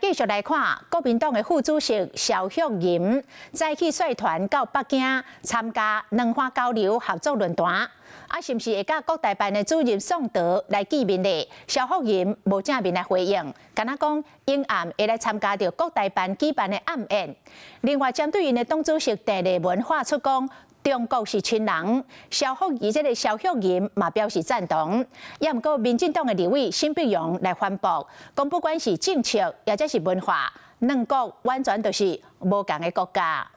继续来看，国民党的副主席邵玉莹再去率团到北京参加两岸交流合作论坛，是毋是会甲国台办的主任宋德来见面呢？邵玉莹无正面来回应，敢若讲因暗会来参加着国台办举办的暗宴。另外，针对因的党主席郑丽文发出讲。 中国是亲人，邵玉莹嘛表示赞同。也毋过，民进党的立委辛碧荣来反驳，讲不管是政策，或者是文化，两国完全就是无同的国家。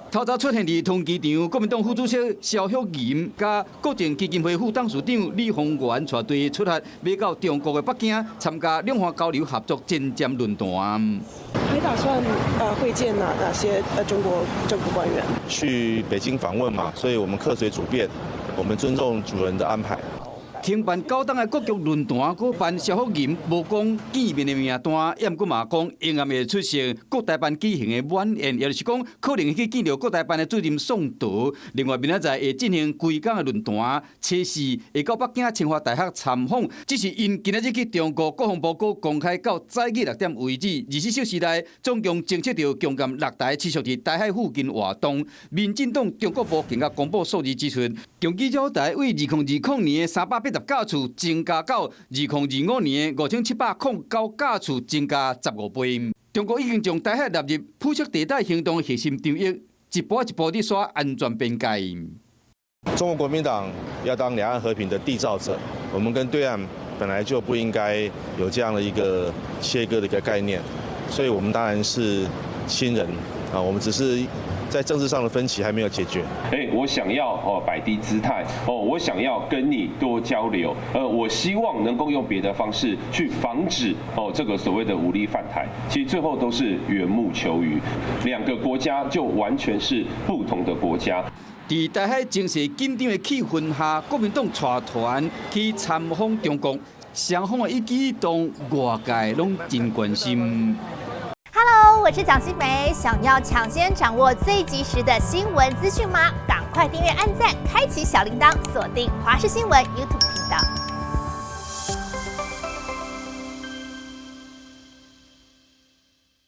透早出现伫通机场，国民党副主席邵玉莹甲国政基金会副董事长李鸿源带队出发，要到中国的北京参加两岸交流合作前瞻论坛。还打算会见哪些中国政府官员？去北京访问嘛，所以我们客随主便，我们尊重主人的安排。 停办9档的国局论坛，佮办邵玉莹无讲见面的名单，也毋过嘛讲因暗会出席国台办举行的晚宴，也就是讲可能会去见到国台办的主任宋德。另外，明仔载会进行规工的论坛，初4会到北京清华大学参访。只是因今仔日去中国国防部局公开到早起6点为止，24小时内总共侦测到共计6台持续伫台海附近活动。民进党中国部更加公布数字指出，中基招台为2020年的380架次增加到2025年的5709架次，增加15倍。中国已经将台海纳入铺设地带行动的核心场域，一步一步地刷安全边界。中国国民党要当两岸和平的缔造者，我们跟对岸本来就不应该有这样的一个切割的一个概念，所以我们当然是亲人啊，我们只是。 在政治上的分歧还没有解决。我想要摆低姿态我想要跟你多交流。我希望能够用别的方式去防止这个所谓的武力犯台。其实最后都是缘木求鱼，两个国家就完全是不同的国家。在台海情势紧张的气氛下，国民党带团去参访中国，双方的一举一动，外界拢真关心。 Hello， 我是蒋欣梅。想要抢先掌握最及时的新闻资讯吗？赶快订阅、按赞、开启小铃铛，锁定华视新闻 YouTube 频道。